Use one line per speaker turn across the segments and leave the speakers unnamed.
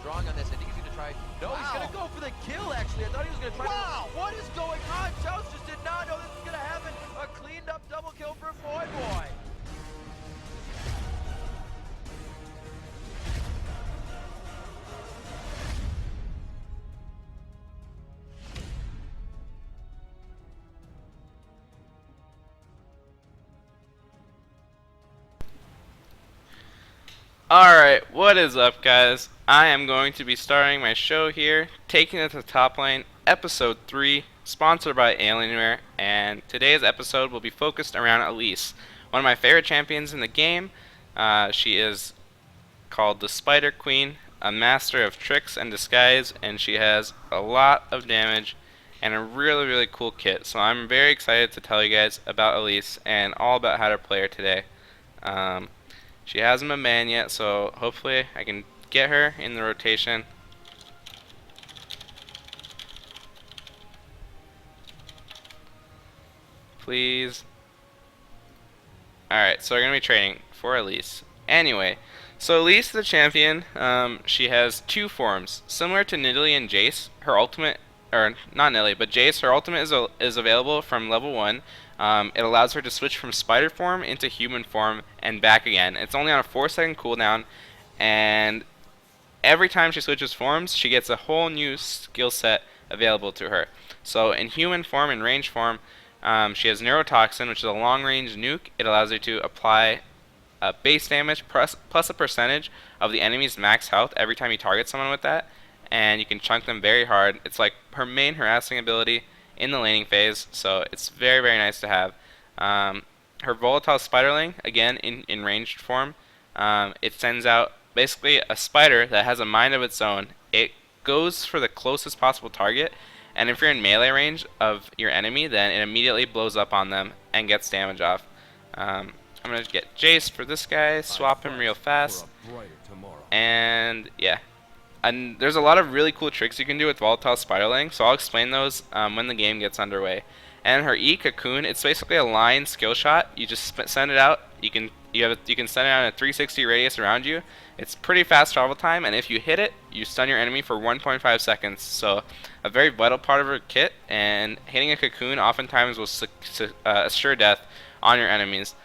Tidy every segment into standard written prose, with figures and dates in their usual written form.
strong on this. I think he's going to try. No, he's going to go for the kill, actually. I thought he was going to try. Wow! What is going on? Chouse just did not know this was going to happen. A cleaned up double kill for Voyboy.
Alright, what is up, guys? I am going to be starting my show here, Taking It to Toplane, Episode 3, sponsored by Alienware, and today's episode will be focused around Elise, one of my favorite champions in the game. She is called the Spider Queen, a master of tricks and disguise, and she has a lot of damage and a really cool kit. So I'm very excited to tell you guys about Elise and all about how to play her today. She hasn't been banned yet, so hopefully I can get her in the rotation. Please. Alright, so we're going to be trading for Elise. Anyway, so Elise, the champion, she has two forms. Similar to Nidalee and Jace, her ultimate, or not Nidalee, but Jace, her ultimate is available from level 1. It allows her to switch from spider form into human form and back again. It's only on a 4-second cooldown, and every time she switches forms, she gets a whole new skill set available to her. So in human form and range form, she has Neurotoxin, which is a long-range nuke. It allows her to apply base damage plus a percentage of the enemy's max health every time you target someone with that, and you can chunk them very hard. It's like her main harassing ability in the laning phase, so it's very nice to have. Her volatile spiderling, again in ranged form, it sends out basically a spider that has a mind of its own. It goes for the closest possible target, and if you're in melee range of your enemy, then it immediately blows up on them and gets damage off. I'm gonna get Jace for this guy, swap him real fast, and yeah. And there's a lot of really cool tricks you can do with volatile spiderling, so I'll explain those when the game gets underway. And her E cocoon, it's basically a line skill shot. You just send it out. You can send it out in a 360 radius around you. It's pretty fast travel time, and if you hit it, you stun your enemy for 1.5 seconds. So a very vital part of her kit. And hitting a cocoon oftentimes will assure death on your enemies.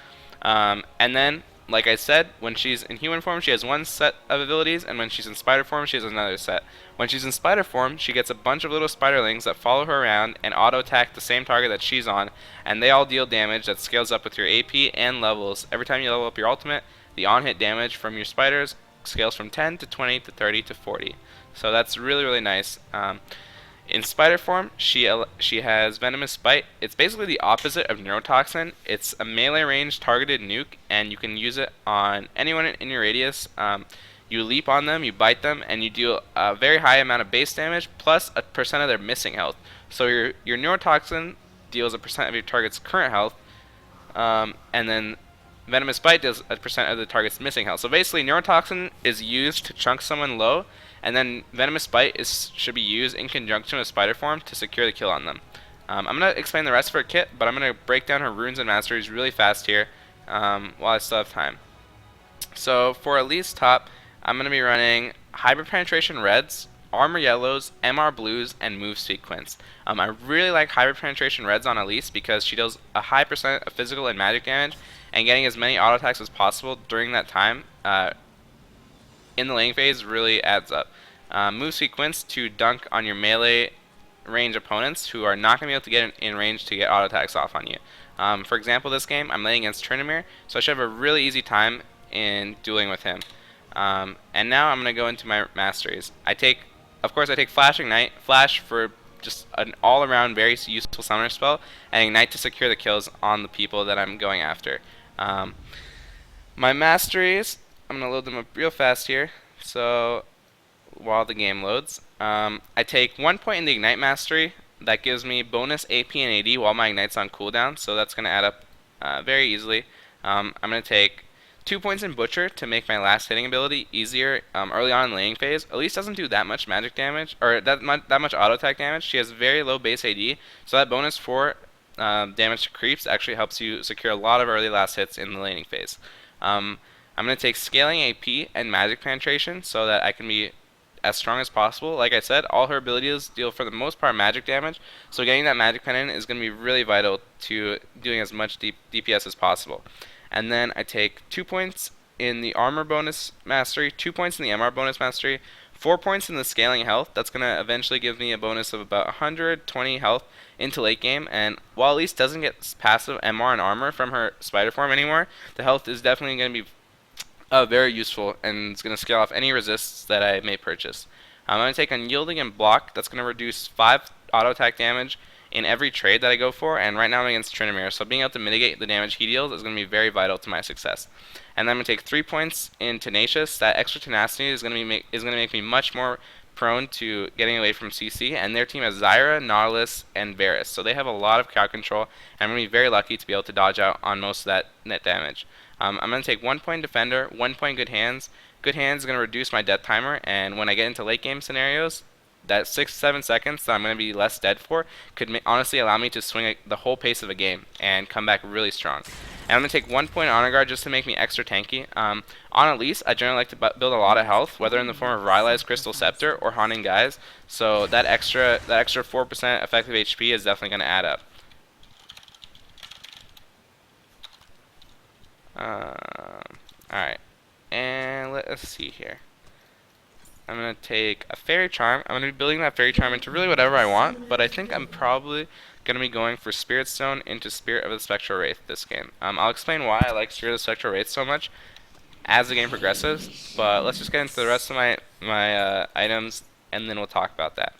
And then, like I said, when she's in human form, she has one set of abilities, and when she's in spider form, she has another set. When she's in spider form, she gets a bunch of little spiderlings that follow her around and auto-attack the same target that she's on, and they all deal damage that scales up with your AP and levels. Every time you level up your ultimate, the on-hit damage from your spiders scales from 10 to 20 to 30 to 40. So that's really nice. In spider form, she has Venomous Bite. It's basically the opposite of Neurotoxin. It's a melee range targeted nuke, and you can use it on anyone in your radius. You leap on them, you bite them, and you deal a very high amount of base damage plus a percent of their missing health. So your Neurotoxin deals a percent of your target's current health, and then Venomous Bite deals a percent of the target's missing health. So basically, Neurotoxin is used to chunk someone low, and then Venomous Bite should be used in conjunction with Spider Form to secure the kill on them. I'm going to explain the rest of her kit, but I'm going to break down her runes and masteries really fast here while I still have time. So for Elise top, I'm going to be running Hybrid Penetration Reds, Armor Yellows, MR Blues, and Move Sequence. I really like Hybrid Penetration Reds on Elise because she deals a high percent of physical and magic damage, and getting as many auto attacks as possible during that time in the laning phase really adds up. Move Sequence to dunk on your melee range opponents who are not going to be able to get in range to get auto attacks off on you. For example, this game I'm laying against Tryndamere, so I should have a really easy time in dueling with him. And now I'm going to go into my masteries. Of course I take Flash Ignite, Flash for just an all-around very useful summoner spell, and Ignite to secure the kills on the people that I'm going after. My masteries, I'm going to load them up real fast here, so while the game loads. I take 1 point in the Ignite mastery. That gives me bonus AP and AD while my Ignite's on cooldown, so that's going to add up very easily. I'm going to take 2 points in Butcher to make my last hitting ability easier early on in the laning phase. Elise doesn't do that much magic damage, or that much auto attack damage. She has very low base AD, so that bonus 4 damage to creeps actually helps you secure a lot of early last hits in the laning phase. I'm going to take Scaling AP and Magic Penetration so that I can be as strong as possible. Like I said, all her abilities deal for the most part magic damage, so getting that magic pendant is going to be really vital to doing as much DPS as possible. And then I take 2 points in the armor bonus mastery, 2 points in the MR bonus mastery, 4 points in the scaling health. That's going to eventually give me a bonus of about 120 health into late game. And while Elise doesn't get passive MR and armor from her spider form anymore, the health is definitely going to be very useful, and it's going to scale off any resists that I may purchase. I'm going to take Unyielding and Block. That's going to reduce 5 auto attack damage in every trade that I go for, and right now I'm against Tryndamere, so being able to mitigate the damage he deals is going to be very vital to my success. And then I'm going to take 3 points in Tenacious. That extra tenacity is going to make me much more prone to getting away from CC, and their team has Zyra, Nautilus, and Varus, so they have a lot of crowd control, and I'm going to be very lucky to be able to dodge out on most of that net damage. I'm going to take 1 point Defender, 1 point Good Hands. Good Hands is going to reduce my death timer, and when I get into late game scenarios, that 6-7 seconds that I'm going to be less dead for could honestly allow me to swing the whole pace of a game and come back really strong. And I'm going to take 1 point Honor Guard just to make me extra tanky. On Elise, I generally like to build a lot of health, whether in the form of Rylai's Crystal Scepter or Haunting Guise, so that extra 4% effective HP is definitely going to add up. Alright, and let us see here. I'm going to take a Fairy Charm. I'm going to be building that Fairy Charm into really whatever I want, but I think I'm probably going to be going for Spirit Stone into Spirit of the Spectral Wraith this game. I'll explain why I like Spirit of the Spectral Wraith so much as the game progresses, but let's just get into the rest of my items, and then we'll talk about that.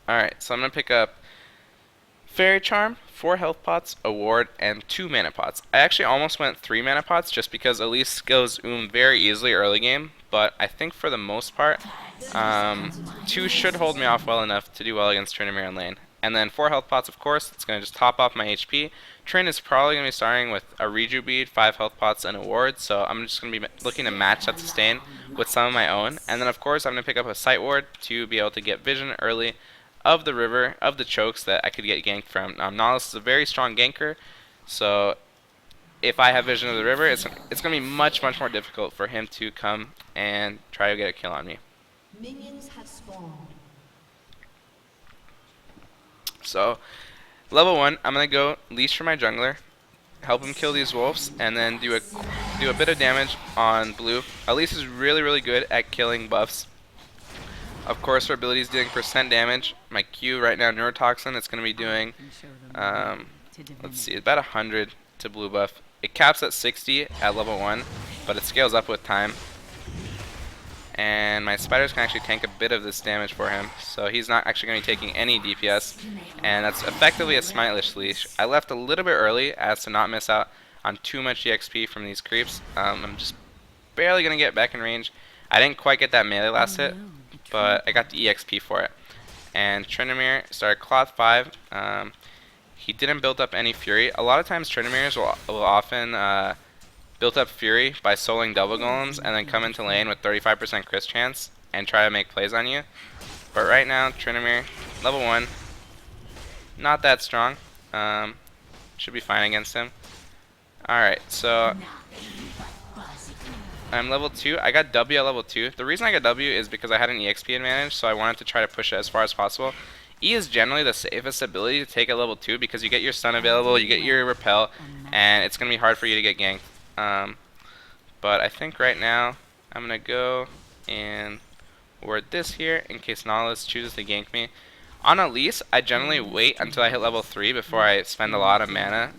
Alright, so I'm going to pick up Fairy Charm, 4 health pots, a ward, and 2 mana pots. I actually almost went 3 mana pots just because Elise goes very easily early game, but I think for the most part, 2 should hold me off well enough to do well against Tryndamere in lane. And then 4 health pots, of course, it's going to just top off my HP. Trynd is probably going to be starting with a Reju Bead, 5 health pots, and a ward, so I'm just going to be looking to match that sustain with some of my own. And then, of course, I'm going to pick up a Sight Ward to be able to get vision early of the river, of the chokes that I could get ganked from. Nautilus is a very strong ganker, so if I have vision of the river, it's going to be much more difficult for him to come and try to get a kill on me.
Minions have spawned.
So, level 1, I'm going to go leash for my jungler, help him kill these wolves, and then do a bit of damage on blue. Elise is really good at killing buffs. Of course, her ability is doing % damage. My Q right now, Neurotoxin, it's going to be doing, let's see, about 100 to blue buff. It caps at 60 at level 1, but it scales up with time. And my spiders can actually tank a bit of this damage for him, so he's not actually going to be taking any DPS, and that's effectively a Smiteless leash. I left a little bit early as to not miss out on too much EXP from these creeps. I'm just barely going to get back in range. I didn't quite get that melee last hit, but I got the EXP for it. And Tryndamere started Cloth 5. He didn't build up any Fury. A lot of times Tryndameres will often build up Fury by soloing double golems and then come into lane with 35% crit chance and try to make plays on you. But right now, Tryndamere, level 1, not that strong. Should be fine against him. Alright, so I'm level 2. I got W at level 2. The reason I got W is because I had an EXP advantage, so I wanted to try to push it as far as possible. E is generally the safest ability to take at level 2 because you get your stun available, you get your repel, and it's going to be hard for you to get ganked. But I think right now I'm going to go and ward this here in case Nautilus chooses to gank me. On Elise, I generally wait until I hit level 3 before I spend a lot of mana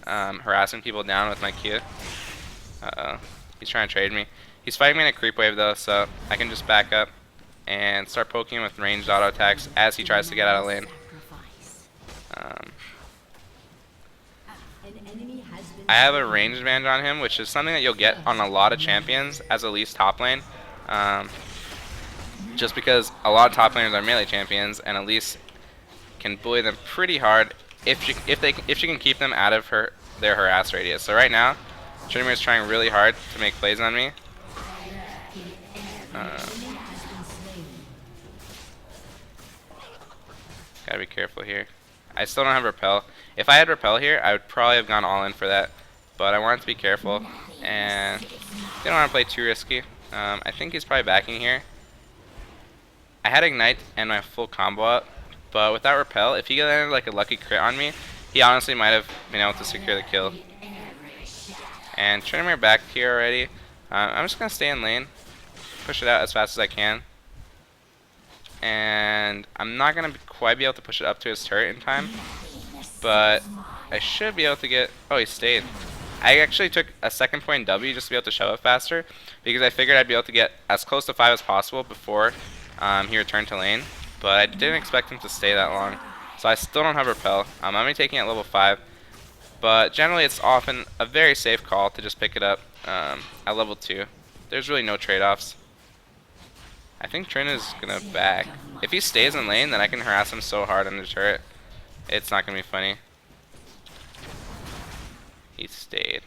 harassing people down with my Q. Uh-oh. He's trying to trade me. He's fighting me in a creep wave though, so I can just back up and start poking him with ranged auto attacks as he tries to get out of lane. I have a range advantage on him, which is something that you'll get on a lot of champions as Elise top lane. Just because a lot of top laners are melee champions, and Elise can bully them pretty hard if she can keep them out of their harass radius. So right now, Tryndamere is trying really hard to make plays on me. Gotta be careful here. I still don't have repel. If I had repel here, I would probably have gone all in for that. But I wanted to be careful, and didn't want to play too risky. I think he's probably backing here. I had Ignite and my full combo up, but without Repel, if he got like a lucky crit on me, he honestly might have been able to secure the kill. And Tryndamere back here already. I'm just going to stay in lane, push it out as fast as I can. And I'm not going to quite be able to push it up to his turret in time, but I should be able to get... Oh, he stayed. I actually took a second point W just to be able to shove it faster, because I figured I'd be able to get as close to 5 as possible before he returned to lane, but I didn't expect him to stay that long. So I still don't have Repel. I'm only taking it at level 5, but generally it's often a very safe call to just pick it up at level 2. There's really no trade-offs. I think Trin is going to back. If he stays in lane, then I can harass him so hard on the turret. It's not going to be funny. He stayed.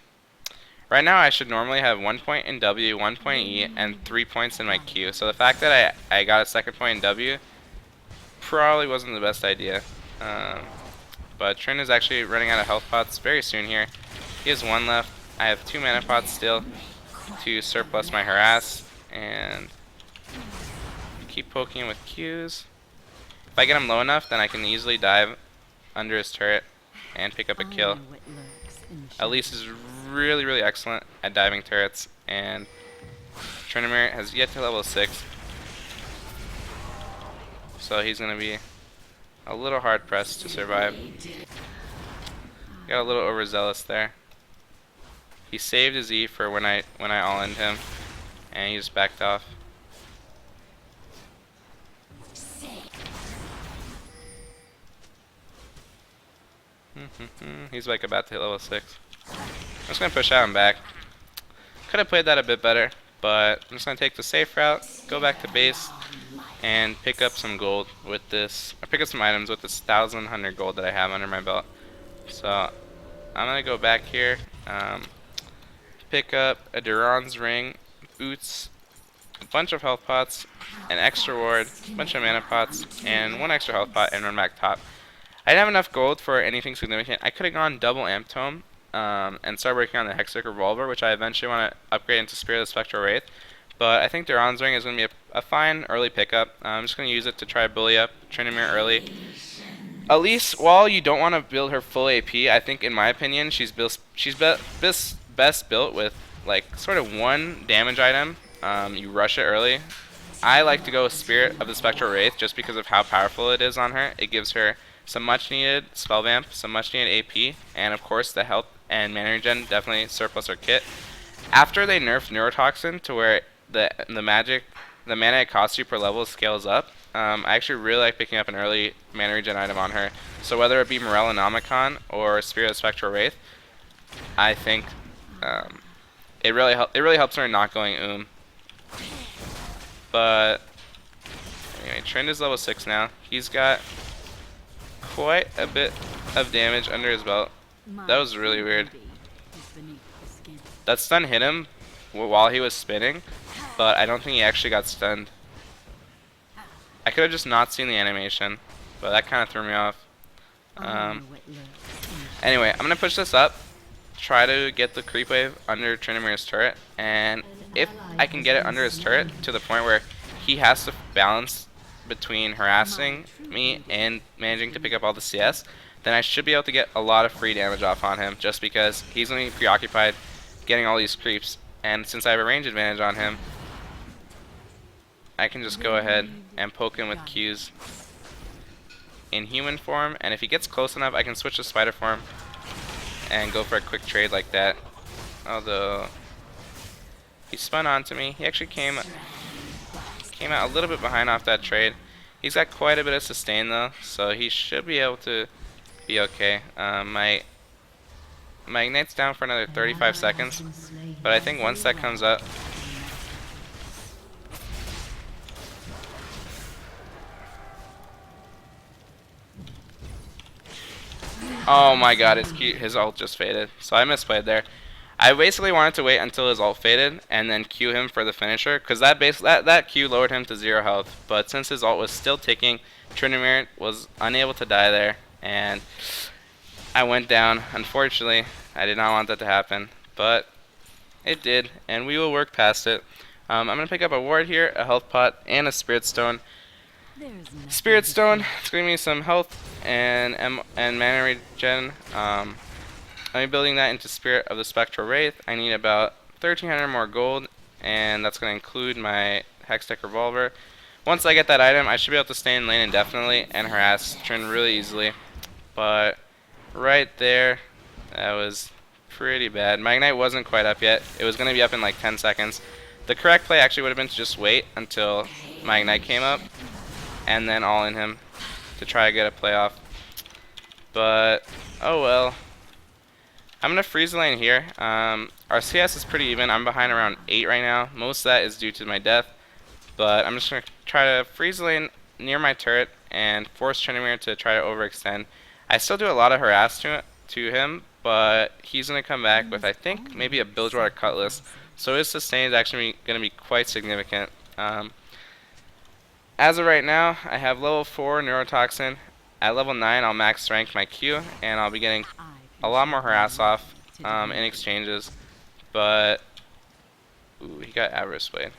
Right now I should normally have 1 point in W, 1 point E, and 3 points in my Q. So the fact that I got a second point in W probably wasn't the best idea. But Trin is actually running out of health pots very soon here. He has 1 left. I have 2 mana pots still to surplus my harass. And keep poking him with Qs. If I get him low enough, then I can easily dive under his turret and pick up a kill. Elise is really, really excellent at diving turrets, and Tryndamere has yet to level 6. So he's going to be a little hard pressed to survive. Got a little overzealous there. He saved his E for when I all-end him, and he just backed off. He's like about to hit level 6. I'm just going to push out and back. Could have played that a bit better, but I'm just going to take the safe route, go back to base, and pick up some gold with this, or pick up some items with this 1,100 gold that I have under my belt. So I'm going to go back here, pick up a Duran's ring, boots, a bunch of health pots, an extra ward, a bunch of mana pots, and 1 extra health pot, and run back top. I didn't have enough gold for anything significant. I could have gone double Amp Tome and started working on the Hextech Revolver, which I eventually want to upgrade into Spirit of the Spectral Wraith. But I think Duran's Ring is going to be a fine early pickup. I'm just going to use it to try to bully up Tryndamere early. Elise, while you don't want to build her full AP, I think in my opinion she's best built with like sort of 1 damage item. You rush it early. I like to go with Spirit of the Spectral Wraith just because of how powerful it is on her. It gives her some much needed spell vamp, some much needed AP, and of course the health and mana regen definitely surplus her kit. After they nerfed Neurotoxin to where the mana it costs you per level scales up, I actually really like picking up an early mana regen item on her. So whether it be Morellonomicon or Spirit of Spectral Wraith, I think it really helps her not going But anyway, Trynd is level 6 now. He's got quite a bit of damage under his belt. That was really weird. That stun hit him while he was spinning, but I don't think he actually got stunned. I could have just not seen the animation, but that kind of threw me off. Anyway, I'm going to push this up, try to get the creep wave under Tryndamere's turret, and if I can get it under his turret to the point where he has to balance between harassing me and managing to pick up all the CS, then I should be able to get a lot of free damage off on him just because he's going to be preoccupied getting all these creeps, and since I have a range advantage on him, I can just go ahead and poke him with Qs in human form, and if he gets close enough I can switch to spider form and go for a quick trade like that. Although he spun onto me, he actually came out a little bit behind off that trade. He's got quite a bit of sustain though, so he should be able to be okay. My Ignite's down for another 35 seconds, but I think once that comes up, oh my god, his ult just faded, so I misplayed there. I basically wanted to wait until his ult faded and then Q him for the finisher, because that Q lowered him to 0 health. But since his ult was still ticking, Tryndamere was unable to die there, and I went down. Unfortunately, I did not want that to happen, but it did, and we will work past it. I'm going to pick up a ward here, a health pot, and a spirit stone. Spirit stone, it's going to give me some health and mana regen. I'm building that into Spirit of the Spectral Wraith. I need about 1,300 more gold, and that's going to include my Hextech Revolver. Once I get that item, I should be able to stay in lane indefinitely and harass Trynd really easily. But right there, that was pretty bad. My Ignite wasn't quite up yet. It was going to be up in like 10 seconds. The correct play actually would have been to just wait until my Ignite came up and then all in him to try to get a play off. But, oh well. I'm going to freeze the lane here. Our CS is pretty even. I'm behind around 8 right now. Most of that is due to my death. But I'm just going to try to freeze the lane near my turret and force Tryndamere to try to overextend. I still do a lot of harass to him, but he's going to come back with, I think, maybe a Bilgewater Cutlass. So his sustain is actually going to be quite significant. As of right now, I have level 4 Neurotoxin. At level 9, I'll max rank my Q, and I'll be getting a lot more harass off in exchanges. But, ooh, he got Avarice Blade.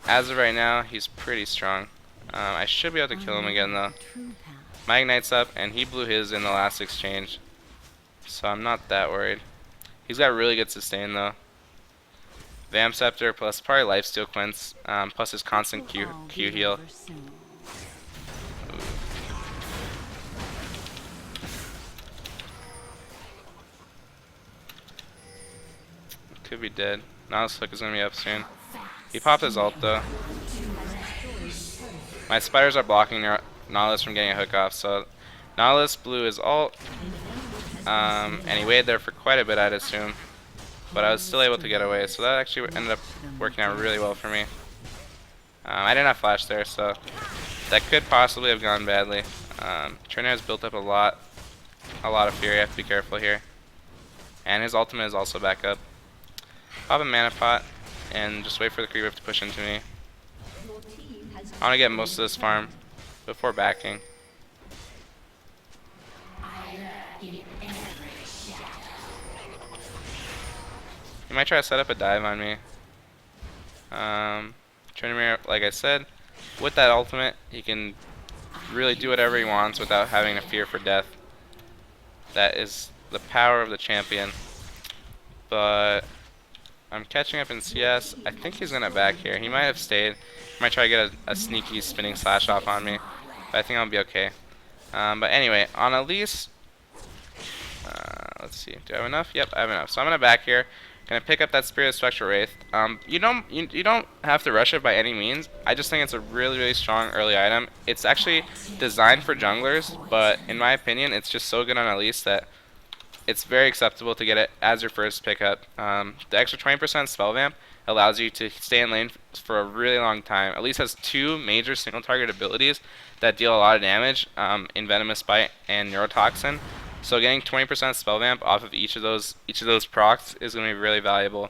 As of right now, he's pretty strong. I should be able to kill him again though. My Ignite's up, and he blew his in the last exchange. So I'm not that worried. He's got really good sustain though. Vamp Scepter plus probably Lifesteal Quince, plus his constant Q heal. Could be dead. Nautilus Hook is going to be up soon. He popped his ult though. My spiders are blocking Nautilus from getting a hook off, so Nautilus blew his ult, and he waited there for quite a bit, I'd assume. But I was still able to get away, so that actually ended up working out really well for me. I didn't have flash there, so that could possibly have gone badly. Tryndamere has built up a lot of fury. I have to be careful here. And his ultimate is also back up. Pop a mana pot and just wait for the creep wave to push into me. I want to get most of this farm before backing. He might try to set up a dive on me. Tryndamere, like I said, with that ultimate, he can really do whatever he wants without having to fear for death. That is the power of the champion. But I'm catching up in CS. I think he's going to back here. He might have stayed. He might try to get a sneaky spinning slash off on me. But I think I'll be okay. But anyway, on Elise, let's see. Do I have enough? Yep, I have enough. So I'm going to back here. Gonna pick up that Spirit of Spectral Wraith. You don't have to rush it by any means. I just think it's a really strong early item. It's actually designed for junglers, but in my opinion, it's just so good on Elise that it's very acceptable to get it as your first pickup. The extra 20% spell vamp allows you to stay in lane for a really long time. Elise has 2 major single target abilities that deal a lot of damage in Venomous Bite and Neurotoxin. So getting 20% spell vamp off of each of those procs is going to be really valuable.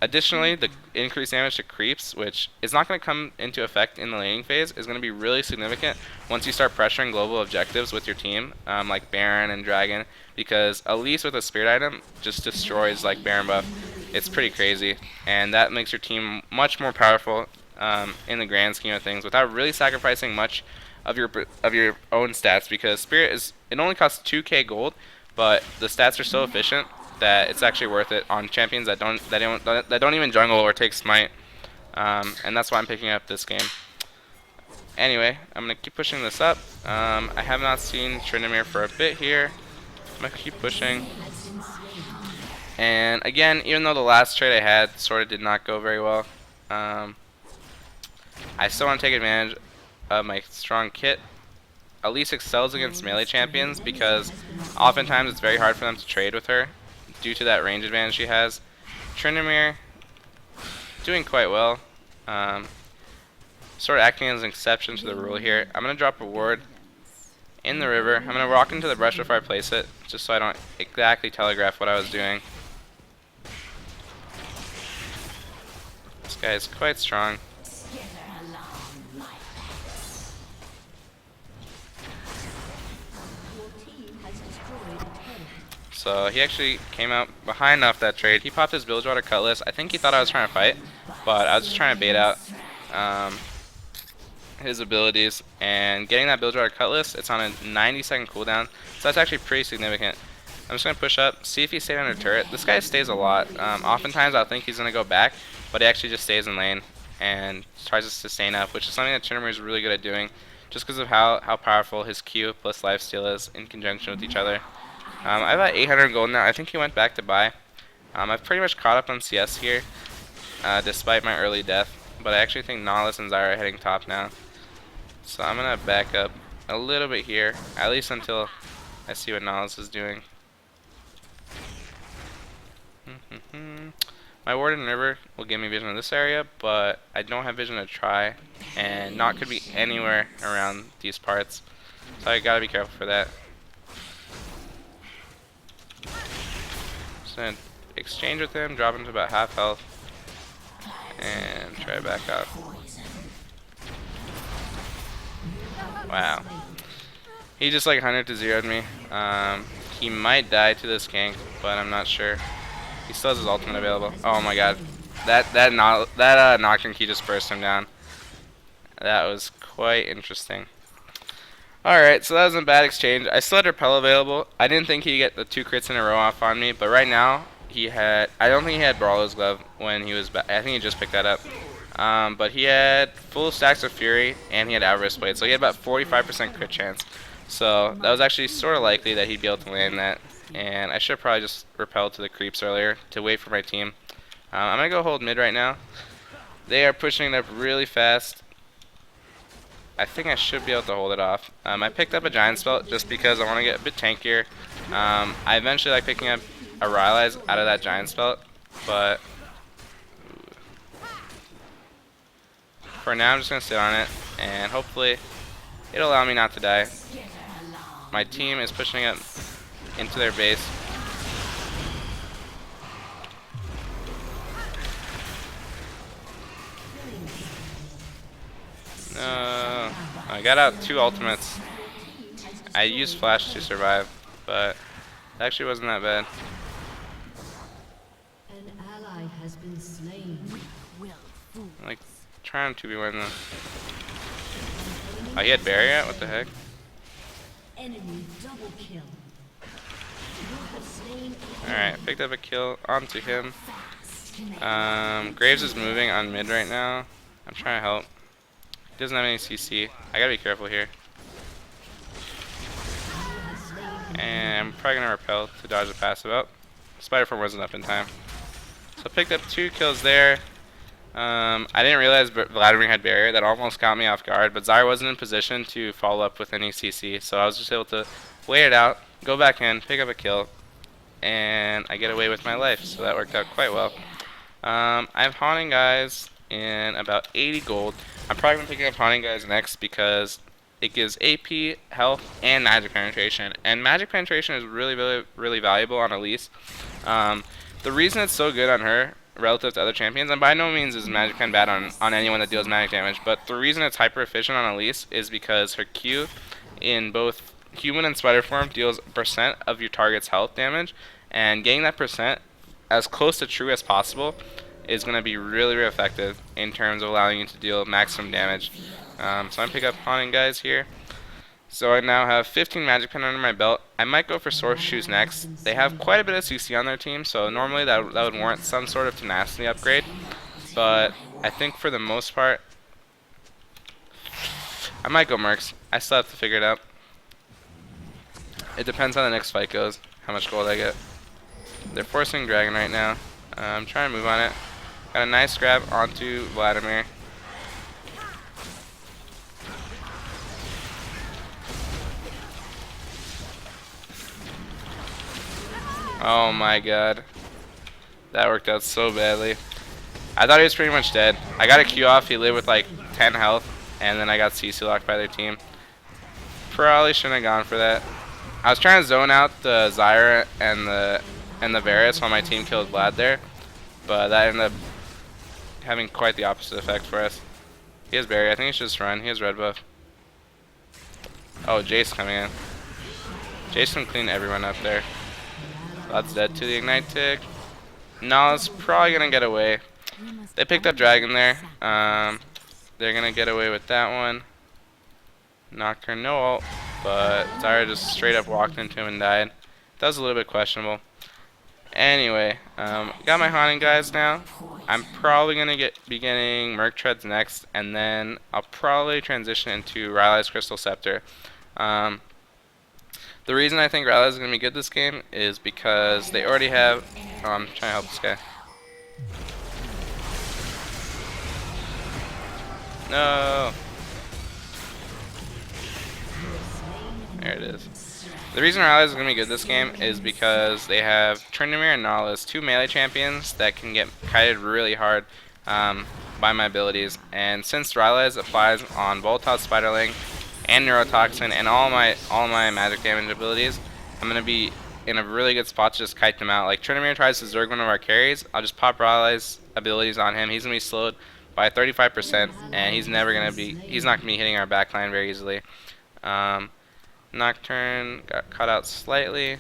Additionally, the increased damage to creeps, which is not going to come into effect in the laning phase, is going to be really significant once you start pressuring global objectives with your team, like Baron and Dragon, because Elise with a spirit item just destroys like Baron buff. It's pretty crazy, and that makes your team much more powerful in the grand scheme of things without really sacrificing much of your own stats, because Spirit it only costs 2k gold, but the stats are so efficient that it's actually worth it on champions that don't even jungle or take smite, and that's why I'm picking up this game. Anyway, I'm gonna keep pushing this up. I have not seen Tryndamere for a bit here. I'm gonna keep pushing, and again, even though the last trade I had sort of did not go very well, I still want to take advantage of my strong kit. Elise excels against melee champions because oftentimes it's very hard for them to trade with her due to that range advantage she has. Tryndamere doing quite well, sort of acting as an exception to the rule here. I'm going to drop a ward in the river. I'm going to walk into the brush before I place it, just so I don't exactly telegraph what I was doing. This guy is quite strong. So he actually came out behind off that trade. He popped his Bilgewater Cutlass. I think he thought I was trying to fight, but I was just trying to bait out his abilities. And getting that Bilgewater Cutlass, it's on a 90-second cooldown, so that's actually pretty significant. I'm just going to push up, see if he stayed under turret. This guy stays a lot. Oftentimes I'll think he's going to go back, but he actually just stays in lane and tries to sustain up, which is something that Tryndamere is really good at doing, just because of how powerful his Q plus lifesteal is in conjunction with each other. I have about 800 gold now. I think he went back to buy. I've pretty much caught up on CS here, despite my early death, but I actually think Nautilus and Zyra are heading top now. So I'm going to back up a little bit here, at least until I see what Nautilus is doing. My Ward and River will give me vision of this area, but I don't have vision to try, and Not could be anywhere around these parts, so I gotta be careful for that. Just gonna exchange with him, drop him to about half health, and try to back up. Wow. He just like 100 to 0'd me. He might die to this gank, but I'm not sure. He still has his ultimate available. Oh my god. That Nocturne key just burst him down. That was quite interesting. Alright, so that was a bad exchange. I still had Repel available. I didn't think he'd get the 2 crits in a row off on me, but right now, I don't think he had Brawler's Glove when he was back. I think he just picked that up. But he had full stacks of Fury, and he had Avarice Blade, so he had about 45% crit chance. So that was actually sort of likely that he'd be able to land that. And I should have probably just repelled to the creeps earlier to wait for my team. I'm going to go hold mid right now. They are pushing it up really fast. I think I should be able to hold it off. I picked up a Giant Spell just because I want to get a bit tankier. I eventually like picking up a Rylai's out of that Giant Spell, but for now I'm just going to sit on it, and hopefully it'll allow me not to die. My team is pushing up into their base. No, I got out 2 ultimates. I used Flash to survive, but it actually wasn't that bad.
An ally has been slain.
I'm like trying to be winning them. Oh, he had barrier? What the heck?
Enemy double kill.
Alright, picked up a kill onto him. Graves is moving on mid right now. I'm trying to help. He doesn't have any CC. I gotta be careful here. And I'm probably gonna repel to dodge the passive up. Spider Form wasn't up in time. So I picked up 2 kills there. I didn't realize Vladimir had barrier. That almost got me off guard, but Zyra wasn't in position to follow up with any CC, so I was just able to wait it out, go back in, pick up a kill, and I get away with my life, so that worked out quite well. I have Haunting Guys in about 80 gold. I'm probably going to pick up Haunting Guys next because it gives AP, health, and magic penetration, and magic penetration is really valuable on Elise. The reason it's so good on her relative to other champions, and by no means is magic pen bad on anyone that deals magic damage, but the reason it's hyper efficient on Elise is because her Q in both human and spider form deals percent of your target's health damage, and getting that percent as close to true as possible is going to be really effective in terms of allowing you to deal maximum damage. So I'm going to pick up Haunting Guys here. So I now have 15 magic pen under my belt. I might go for Sword Shoes next. They have quite a bit of CC on their team, so normally that would warrant some sort of tenacity upgrade. But I think for the most part, I might go Mercs. I still have to figure it out. It depends how the next fight goes, how much gold I get. They're forcing Dragon right now. I'm trying to move on it. Got a nice grab onto Vladimir. Oh my god. That worked out so badly. I thought he was pretty much dead. I got a Q off, he lived with like 10 health, and then I got CC locked by their team. Probably shouldn't have gone for that. I was trying to zone out the Zyra and the Varus while my team killed Vlad there, but that ended up having quite the opposite effect for us. He has barrier, I think he should just run. He has red buff. Oh, Jace coming in. Jace can clean everyone up there. That's dead to the Ignite tick. Nala's probably gonna get away. They picked up Dragon there. They're gonna get away with that one. Nocturne no ult, but Zyra just straight up walked into him and died. That was a little bit questionable. Anyway, got my haunting guys now. I'm probably gonna be getting Merc Treads next, and then I'll probably transition into Rylai's Crystal Scepter. The reason I think Rylai's gonna be good this game is because they already have. Oh, I'm trying to help this guy. No. There it is. The reason Rylai's is going to be good this game is because they have Tryndamere and Nala's, two melee champions that can get kited really hard by my abilities. And since Rylai's applies on Voltot, Spiderling, and Neurotoxin, and all my magic damage abilities, I'm going to be in a really good spot to just kite them out. Like Tryndamere tries to Zerg one of our carries, I'll just pop Rylai's abilities on him. He's going to be slowed by 35%, and he's not going to be hitting our backline very easily. Nocturne got caught out slightly.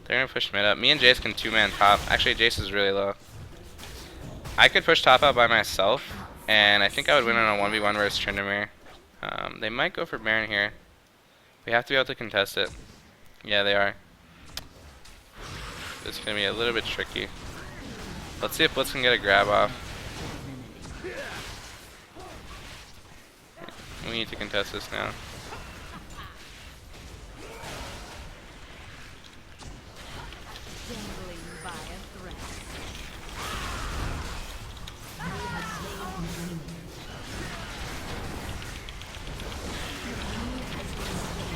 They're going to push mid up. Me and Jace can two-man top. Actually, Jace is really low. I could push top out by myself, and I think I would win on a 1v1 versus Tryndamere. They might go for Baron here. We have to be able to contest it. Yeah, they are. This is going to be a little bit tricky. Let's see if Blitz can get a grab off. We need to contest this now.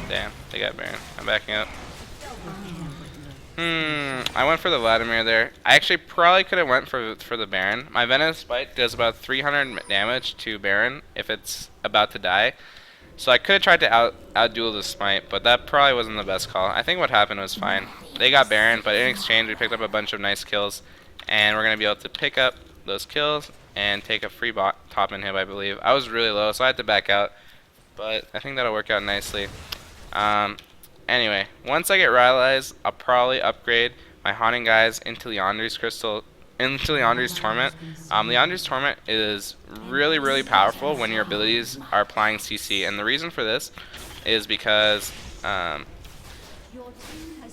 Damn, they got Baron. I'm backing up. I went for the Vladimir there. I actually probably could have went for the Baron. My Venomous Bite does about 300 damage to Baron if it's about to die. So I could have tried to out-duel the Smite, but that probably wasn't the best call. I think what happened was fine. They got Baron, but in exchange we picked up a bunch of nice kills. And we're going to be able to pick up those kills and take a free top inhib, I believe. I was really low, so I had to back out. But I think that'll work out nicely. Anyway, once I get Rylai's, I'll probably upgrade my haunting guys into Leandri's Torment. Leandri's Torment is really, really powerful when your abilities are applying CC, and the reason for this is because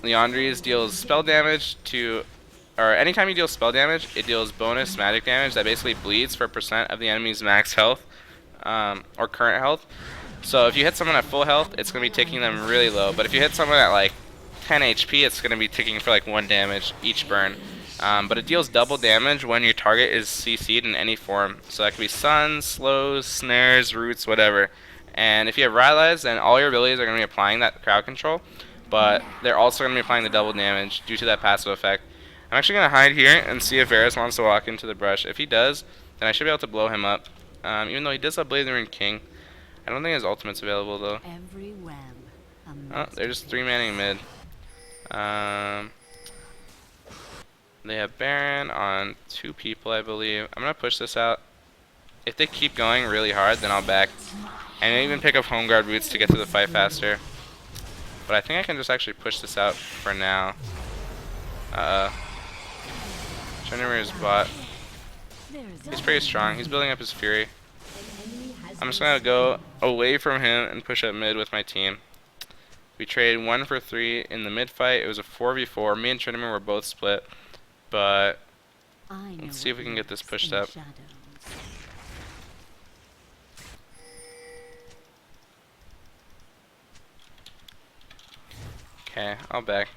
Leandri's deals spell damage to, or anytime you deal spell damage, it deals bonus magic damage that basically bleeds for % of the enemy's max health or current health. So if you hit someone at full health, it's going to be ticking them really low. But if you hit someone at like 10 HP, it's going to be ticking for like 1 damage each burn. But it deals double damage when your target is CC'd in any form. So that could be stuns, slows, snares, roots, whatever. And if you have Rylai's, then all your abilities are going to be applying that crowd control. But they're also going to be applying the double damage due to that passive effect. I'm actually going to hide here and see if Varus wants to walk into the brush. If he does, then I should be able to blow him up. Even though he does have Blade of the Ring King. I don't think his ultimate's available though. Oh, they're just 3-manning mid. They have Baron on 2 people, I believe. I'm gonna push this out. If they keep going really hard, then I'll back. And even pick up home guard boots to get to the fight faster. But I think I can just actually push this out for now. Tryndamere bot. He's pretty strong. He's building up his fury. I'm just gonna go away from him and push up mid with my team. We traded 1 for 3 in the mid fight. It was a 4v4. Me and Tryndamere were both split, but let's see if we can get this pushed up. Okay, I'll back.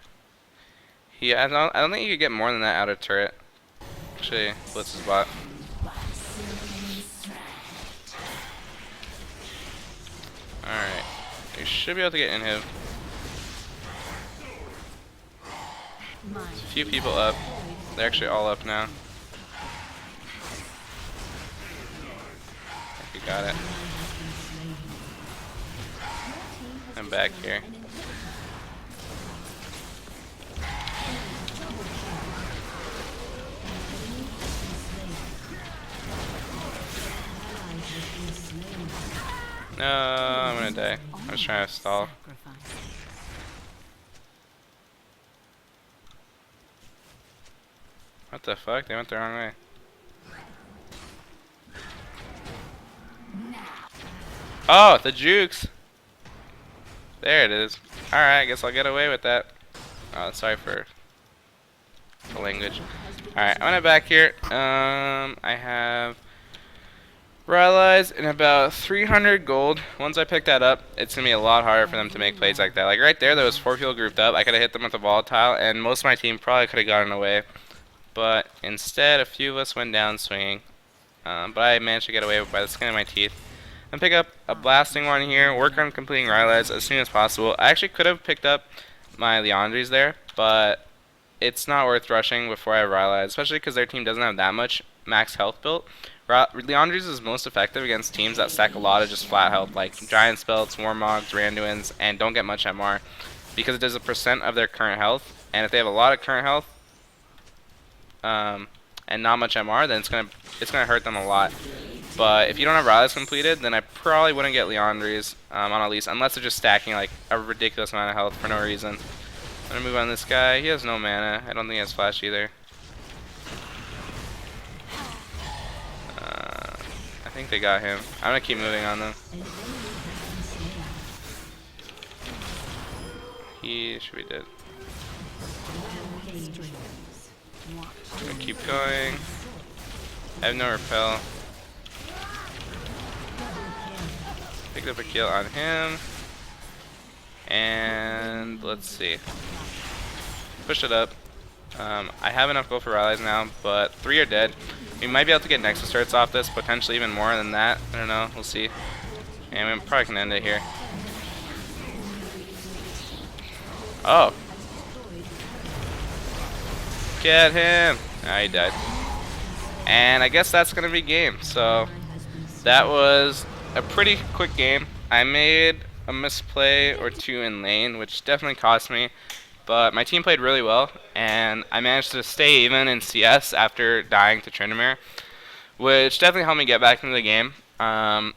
I don't think you could get more than that out of turret. Actually, Blitz's bot. Alright, we should be able to get inhib. There's a few people up. They're actually all up now. I think we got it. I'm back here. No, I'm gonna die. I was trying to stall. What the fuck? They went the wrong way. Oh, the jukes! There it is. Alright, I guess I'll get away with that. Oh, sorry for the language. Alright, I'm gonna back here. I have Rylai's in about 300 gold. Once I pick that up, it's gonna be a lot harder for them to make plays like that. Like right there, there was 4 people grouped up. I could have hit them with a volatile, and most of my team probably could have gotten away. But instead, a few of us went down swinging. But I managed to get away by the skin of my teeth. And pick up a blasting one here, work on completing Rylai's as soon as possible. I actually could have picked up my Leandries there, but it's not worth rushing before I have Rylai's, especially because their team doesn't have that much max health built. Leandries is most effective against teams that stack a lot of just flat health, like Giant Spelts, Warmogs, Randuins, and don't get much MR, because it does a percent of their current health, and if they have a lot of current health, and not much MR, then it's gonna hurt them a lot. But if you don't have Rylai's completed, then I probably wouldn't get Leandries on Elise, unless they're just stacking like a ridiculous amount of health for no reason. I'm gonna move on this guy. He has no mana. I don't think he has flash either. I think they got him. I'm gonna keep moving on them. He should be dead. Gonna keep going. I have no repel. Picked up a kill on him. And let's see. Push it up. I have enough gold for Rylai's now, but 3 are dead. We might be able to get Nexus starts off this, potentially even more than that. I don't know. We'll see. And we probably can end it here. Oh. Get him. Ah, he died. And I guess that's going to be game. So that was a pretty quick game. I made a misplay or 2 in lane, which definitely cost me. But my team played really well, and I managed to stay even in CS after dying to Tryndamere, which definitely helped me get back into the game. I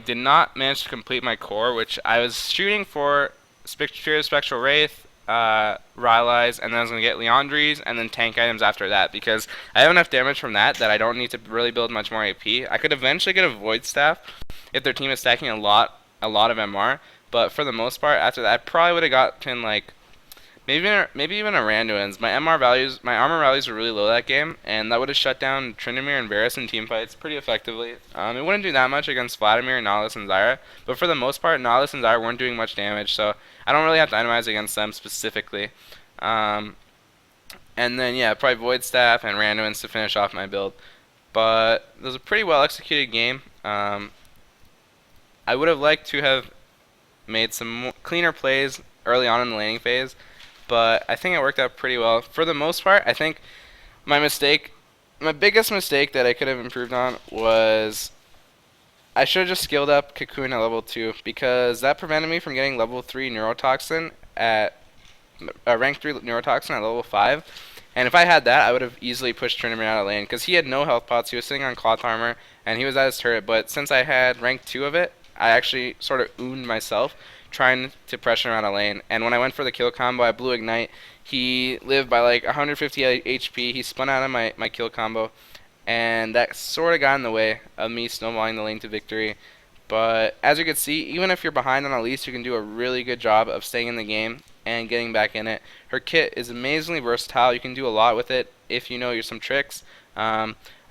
did not manage to complete my core, which I was shooting for Spectral Wraith, Rylai's, and then I was going to get Leandries, and then tank items after that, because I have enough damage from that I don't need to really build much more AP. I could eventually get a Void Staff if their team is stacking a lot of MR, but for the most part, after that, I probably would have gotten like maybe even a Randuin's. My armor values were really low that game, and that would have shut down Tryndamere and Varus in team fights pretty effectively. It wouldn't do that much against Vladimir, Nautilus, and Zyra, but for the most part, Nautilus and Zyra weren't doing much damage, so I don't really have to itemize against them specifically. And then yeah, probably Void Staff and Randuin's to finish off my build. But it was a pretty well executed game. I would have liked to have made some cleaner plays early on in the laning phase, but I think it worked out pretty well. For the most part, I think my biggest mistake that I could have improved on was I should have just skilled up Cocoon at level 2, because that prevented me from getting level 3 Neurotoxin at rank 3 Neurotoxin at level 5. And if I had that, I would have easily pushed Tryndamere out of lane, because he had no health pots, he was sitting on cloth armor, and he was at his turret. But since I had rank 2 of it, I actually sort of owned myself trying to pressure him out of lane. And when I went for the kill combo, I blew Ignite. He lived by like 150 HP. He spun out of my kill combo, and that sort of got in the way of me snowballing the lane to victory. But as you can see, even if you're behind on Elise, you can do a really good job of staying in the game and getting back in it. Her kit is amazingly versatile. You can do a lot with it if you know some tricks.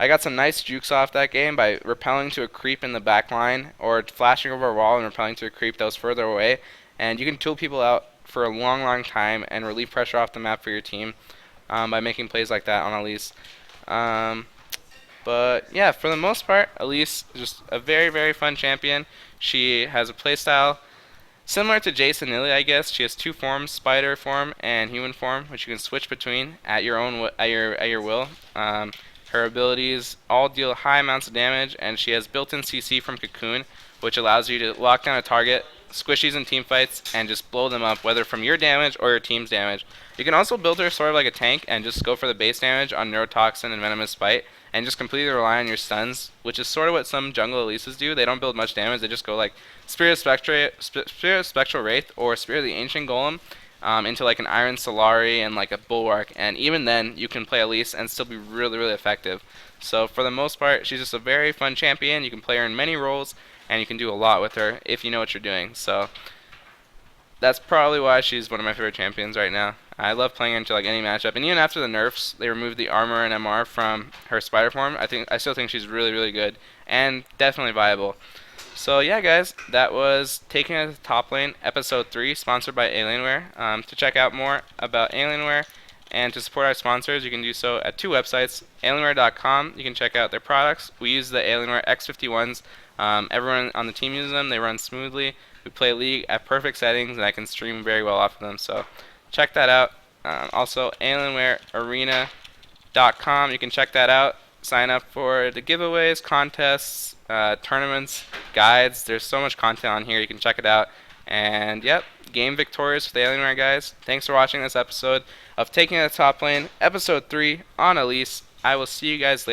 I got some nice jukes off that game by repelling to a creep in the back line, or flashing over a wall and repelling to a creep that was further away. And you can tool people out for a long time and relieve pressure off the map for your team by making plays like that on Elise. But yeah, for the most part, Elise is just a very fun champion. She has a playstyle similar to Jace and Lily, I guess. She has 2 forms, spider form and human form, which you can switch between at your will. Her abilities all deal high amounts of damage, and she has built-in CC from Cocoon, which allows you to lock down a target, squishies in team fights, and just blow them up, whether from your damage or your team's damage. You can also build her sort of like a tank and just go for the base damage on Neurotoxin and Venomous Bite, and just completely rely on your stuns, which is sort of what some jungle Elises do. They don't build much damage, they just go like Spirit of Spectral Wraith or Spirit of the Ancient Golem, into like an Iron Solari and like a Bulwark, and even then you can play Elise and still be really, really effective. So for the most part, she's just a very fun champion. You can play her in many roles, and you can do a lot with her if you know what you're doing. So that's probably why she's one of my favorite champions right now. I love playing her into like any matchup, and even after the nerfs, they removed the armor and MR from her spider form. I still think she's really, really good and definitely viable. So yeah, guys, that was Taking It to the Top Lane, Episode 3, sponsored by Alienware. To check out more about Alienware and to support our sponsors, you can do so at 2 websites, Alienware.com. You can check out their products. We use the Alienware X51s. Everyone on the team uses them. They run smoothly. We play League at perfect settings, and I can stream very well off of them. So check that out. Also, AlienwareArena.com. You can check that out. Sign up for the giveaways, contests, tournaments, guides. There's so much content on here. You can check it out. And yep, game victorious with the Alienware, guys. Thanks for watching this episode of Taking It to the Top Lane, Episode 3 on Elise. I will see you guys later.